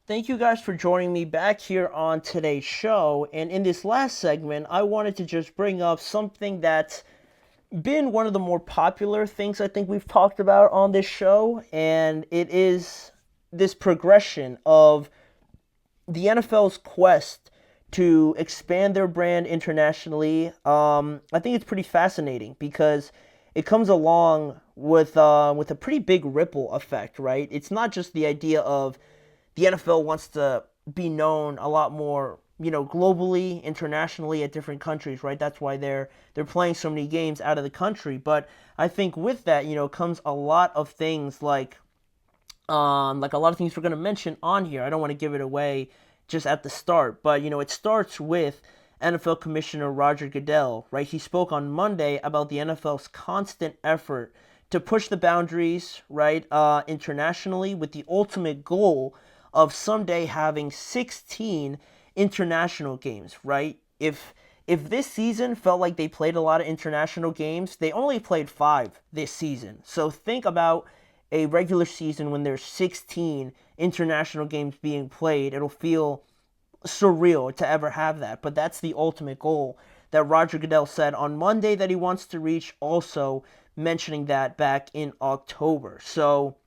Thank you guys for joining me back here on today's show. And in this last segment, I wanted to just bring up something that's been one of the more popular things I think we've talked about on this show, and it is this progression of the NFL's quest to expand their brand internationally. I think it's pretty fascinating because it comes along with a pretty big ripple effect, right? It's not just the idea of the NFL wants to be known a lot more, globally, internationally at different countries, right? That's why they're playing so many games out of the country. But I think with that, comes a lot of things like a lot of things we're gonna mention on here. I don't want to give it away just at the start, but it starts with NFL Commissioner Roger Goodell, right? He spoke on Monday about the NFL's constant effort to push the boundaries, right, internationally, with the ultimate goal of someday having 16 international games, right? If this season felt like they played a lot of international games, they only played 5 this season. So think about a regular season when there's 16 international games being played. It'll feel surreal to ever have that, but that's the ultimate goal that Roger Goodell said on Monday that he wants to reach, also mentioning that back in October. So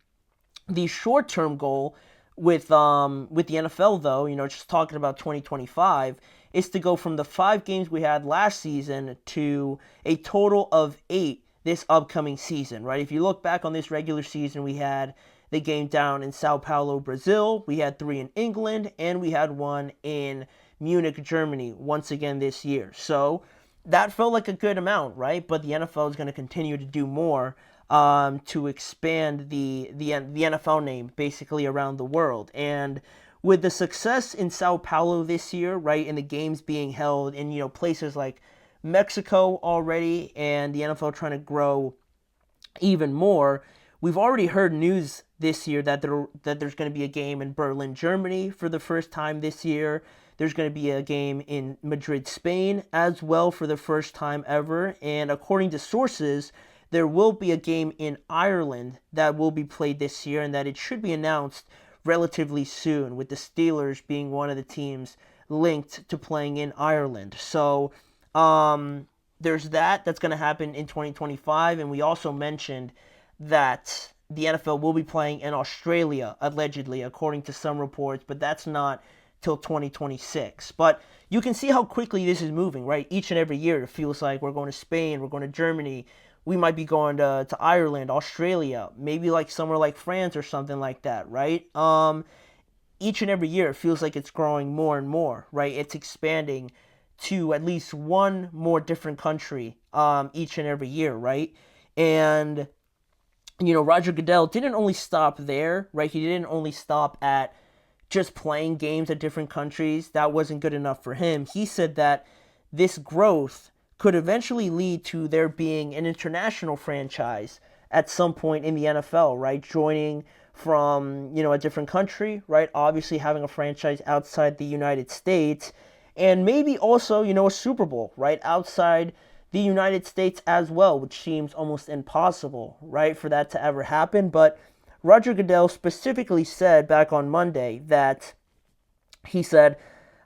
the short-term goal with the NFL, though, just talking about 2025, is to go from the 5 games we had last season to a total of 8 this upcoming season, right? If you look back on this regular season, we had the game down in São Paulo, Brazil, we had 3 in England, and we had 1 in Munich, Germany, once again this year. So that felt like a good amount, right? But the NFL is going to continue to do more to expand the NFL name basically around the world. And with the success in Sao Paulo this year, right, and the games being held in places like Mexico already, and the NFL trying to grow even more, we've already heard news this year that there's going to be a game in Berlin, Germany for the first time this year. There's going to be a game in Madrid, Spain as well for the first time ever. And according to sources, there will be a game in Ireland that will be played this year, and that it should be announced relatively soon, with the Steelers being one of the teams linked to playing in Ireland. So there's that's going to happen in 2025, and we also mentioned that the NFL will be playing in Australia, allegedly, according to some reports, but that's not till 2026. But you can see how quickly this is moving, right? Each and every year, it feels like we're going to Spain, we're going to Germany, we might be going to Ireland, Australia, maybe like somewhere like France or something like that, right? Each and every year, it feels like it's growing more and more, right? It's expanding to at least one more different country each and every year, right? And Roger Goodell didn't only stop there, right? He didn't only stop at just playing games at different countries. That wasn't good enough for him. He said that this growth could eventually lead to there being an international franchise at some point in the NFL, right? Joining from, a different country, right? Obviously having a franchise outside the United States, and maybe also, a Super Bowl, right? Outside the United States as well, which seems almost impossible, right, for that to ever happen. But Roger Goodell specifically said back on Monday that he said,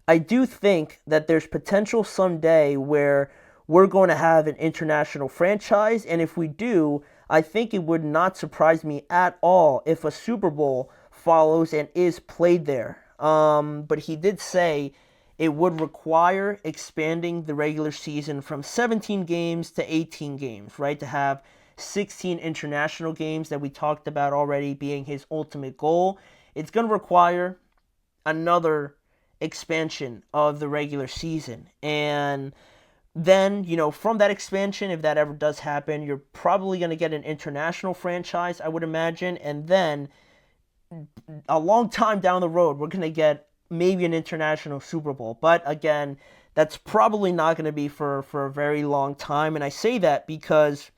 I do think that there's potential someday where we're going to have an international franchise, and if we do, I think it would not surprise me at all if a Super Bowl follows and is played there. But he did say it would require expanding the regular season from 17 games to 18 games, right? To have 16 international games that we talked about already being his ultimate goal. It's going to require another expansion of the regular season. And then, from that expansion, if that ever does happen, you're probably going to get an international franchise, I would imagine. And then a long time down the road, we're going to get maybe an international Super Bowl. But again, that's probably not going to be for a very long time. And I say that because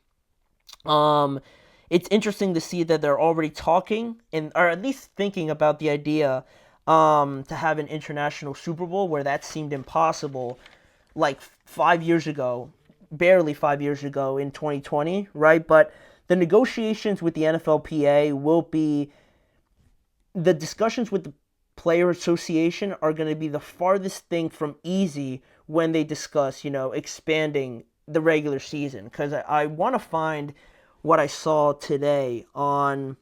it's interesting to see that they're already talking, or at least thinking about the idea to have an international Super Bowl, where that seemed impossible like 5 years ago, barely 5 years ago in 2020, right? But the negotiations with the NFLPA will be, the discussions with the player association are going to be the farthest thing from easy when they discuss, expanding the regular season. Because I want to find what I saw today uh,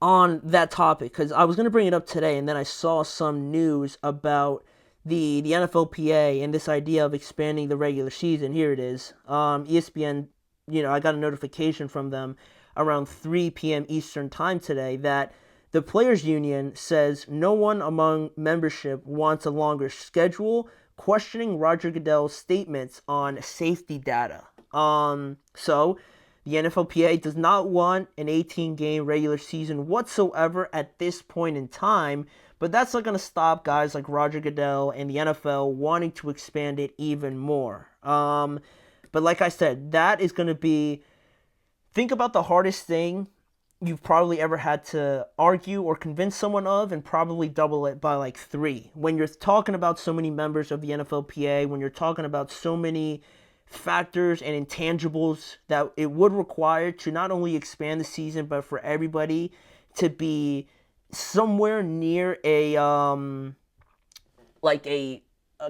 on that topic, because I was going to bring it up today, and then I saw some news about the NFLPA and this idea of expanding the regular season. Here it is. ESPN, I got a notification from them around 3 p.m. Eastern time today that the Players Union says no one among membership wants a longer schedule, questioning Roger Goodell's statements on safety data. So the NFLPA does not want an 18-game regular season whatsoever at this point in time, but that's not going to stop guys like Roger Goodell and the NFL wanting to expand it even more. But like I said, that is going to be, think about the hardest thing you've probably ever had to argue or convince someone of, and probably double it by like 3. When you're talking about so many members of the NFLPA, when you're talking about so many factors and intangibles that it would require to not only expand the season, but for everybody to be somewhere near a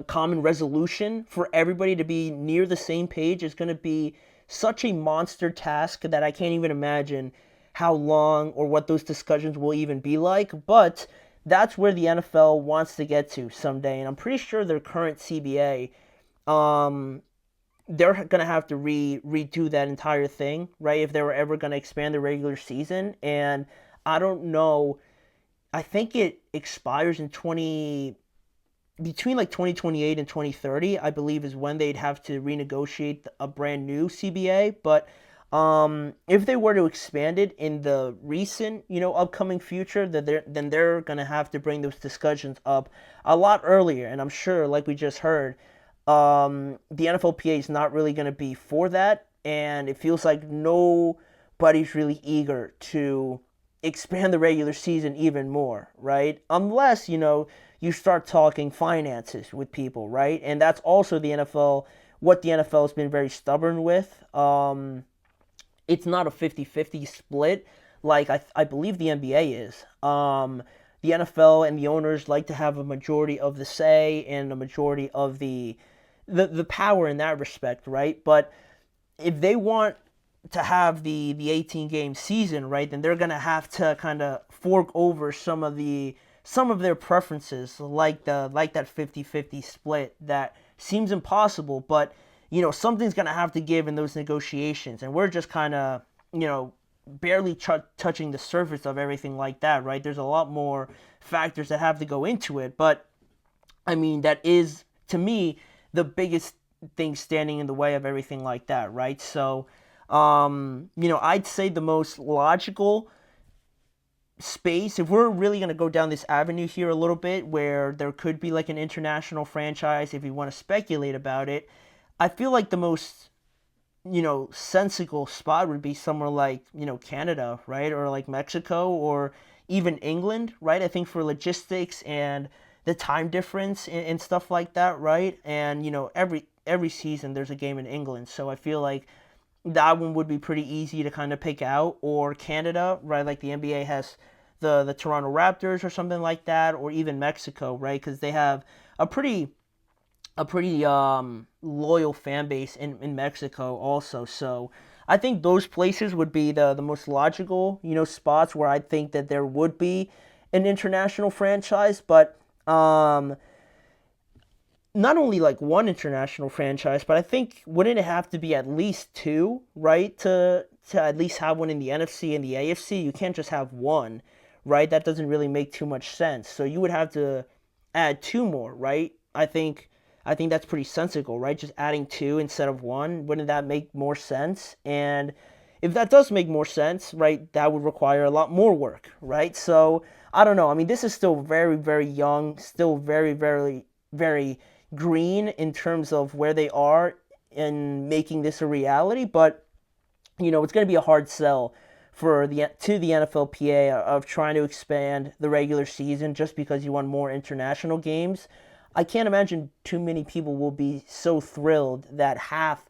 common resolution, for everybody to be near the same page, is going to be such a monster task that I can't even imagine how long or what those discussions will even be like. But that's where the NFL wants to get to someday, and I'm pretty sure their current CBA, they're going to have to redo that entire thing, right, if they were ever going to expand the regular season. And I don't know, I think it expires in between like 2028 and 2030, I believe, is when they'd have to renegotiate a brand new CBA. But if they were to expand it in the recent, upcoming future, then they're going to have to bring those discussions up a lot earlier. And I'm sure, like we just heard, the NFLPA is not really going to be for that. And it feels like nobody's really eager to expand the regular season even more, right? Unless, you start talking finances with people, right? And that's also what the NFL has been very stubborn with. It's not a 50-50 split like I believe the NBA is. The NFL and the owners like to have a majority of the say and a majority of the power in that respect, right? But if they want to have the 18-game season, right, then they're going to have to kind of fork over some of their preferences, like that 50-50 split that seems impossible. But something's going to have to give in those negotiations, and we're just kind of barely touching the surface of everything like that, right? There's a lot more factors that have to go into it, but I mean, that is, to me, the biggest thing standing in the way of everything like that, right? So I'd say the most logical space, if we're really going to go down this avenue here a little bit, where there could be like an international franchise, if you want to speculate about it, I feel like the most sensible spot would be somewhere like Canada, right, or like Mexico, or even England, right? I think for logistics and the time difference and stuff like that, right? And every season there's a game in England, so I feel like that one would be pretty easy to kind of pick out. Or Canada, right? Like the NBA has the Toronto Raptors or something like that, or even Mexico, right? Because they have a pretty loyal fan base in Mexico also. So I think those places would be the most logical, spots where I think that there would be an international franchise. But not only like one international franchise, but I think, wouldn't it have to be at least 2, right? To at least have one in the NFC and the AFC. You can't just have one, right? That doesn't really make too much sense. So you would have to add 2 more, right? I think that's pretty sensible, right? Just adding 2 instead of 1. Wouldn't that make more sense? And if that does make more sense, right, that would require a lot more work, right? So I don't know. I mean, this is still very, very young, still very, very, very green in terms of where they are in making this a reality. But it's going to be a hard sell to the NFLPA of trying to expand the regular season just because you want more international games. I can't imagine too many people will be so thrilled that half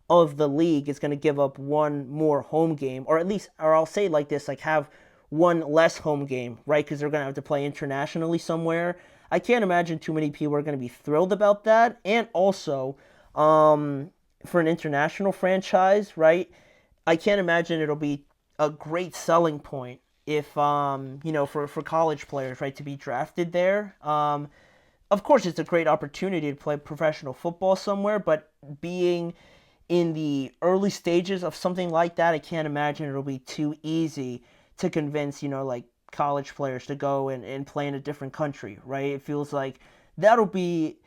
of the league is going to give up one more home game, or I'll say it like this, like have one less home game, right? Because they're going to have to play internationally somewhere. I can't imagine too many people are going to be thrilled about that. And also, for an international franchise, right? I can't imagine it'll be a great selling point if, for college players, right, to be drafted there. Of course, it's a great opportunity to play professional football somewhere, but being in the early stages of something like that, I can't imagine it'll be too easy to convince, like college players to go and play in a different country, right? It feels like that'll be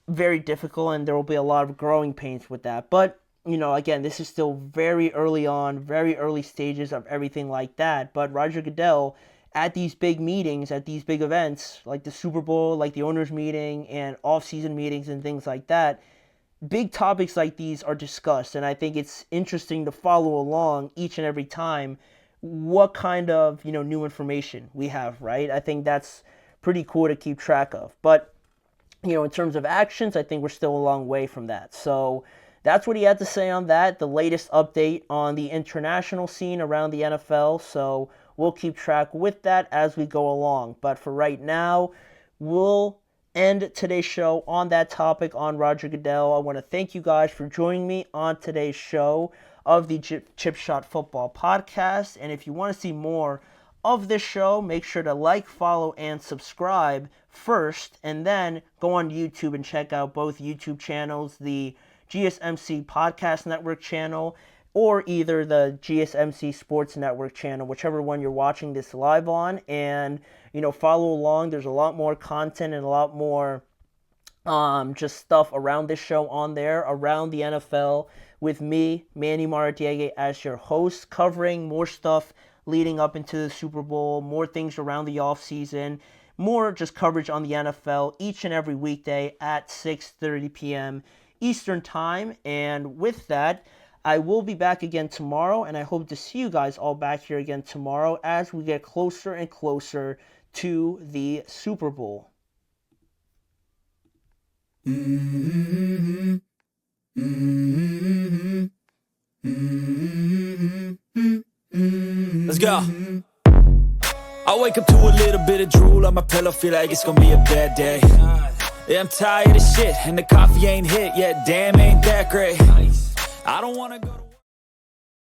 very difficult and there will be a lot of growing pains with that. But, again, this is still very early on, very early stages of everything like that. But Roger Goodell, at these big meetings, at these big events, like the Super Bowl, like the owners meeting and off-season meetings and things like that, big topics like these are discussed. And I think it's interesting to follow along each and every time what kind of, new information we have, right? I think that's pretty cool to keep track of. But, in terms of actions, I think we're still a long way from that. So that's what he had to say on that, the latest update on the international scene around the NFL. So we'll keep track with that as we go along. But for right now, we'll end today's show on that topic on Roger Goodell. I want to thank you guys for joining me on today's show of the Chip Shot Football Podcast. And if you want to see more of this show, make sure to like, follow, and subscribe first, and then go on YouTube and check out both YouTube channels, the GSMC Podcast Network channel, or either the GSMC Sports Network channel, whichever one you're watching this live on, and, follow along. There's a lot more content and a lot more just stuff around this show on there, around the NFL, with me, Manny Maradiaga, as your host, covering more stuff leading up into the Super Bowl, more things around the offseason, more just coverage on the NFL each and every weekday at 6:30 p.m. Eastern Time. And with that, I will be back again tomorrow, and I hope to see you guys all back here again tomorrow as we get closer and closer to the Super Bowl. Mm-hmm. Mm-hmm. Mm-hmm. Let's go. I wake up to a little bit of drool on my pillow, feel like it's gonna be a bad day. Yeah, I'm tired of shit, and the coffee ain't hit yet, damn, ain't that great. I don't wanna go to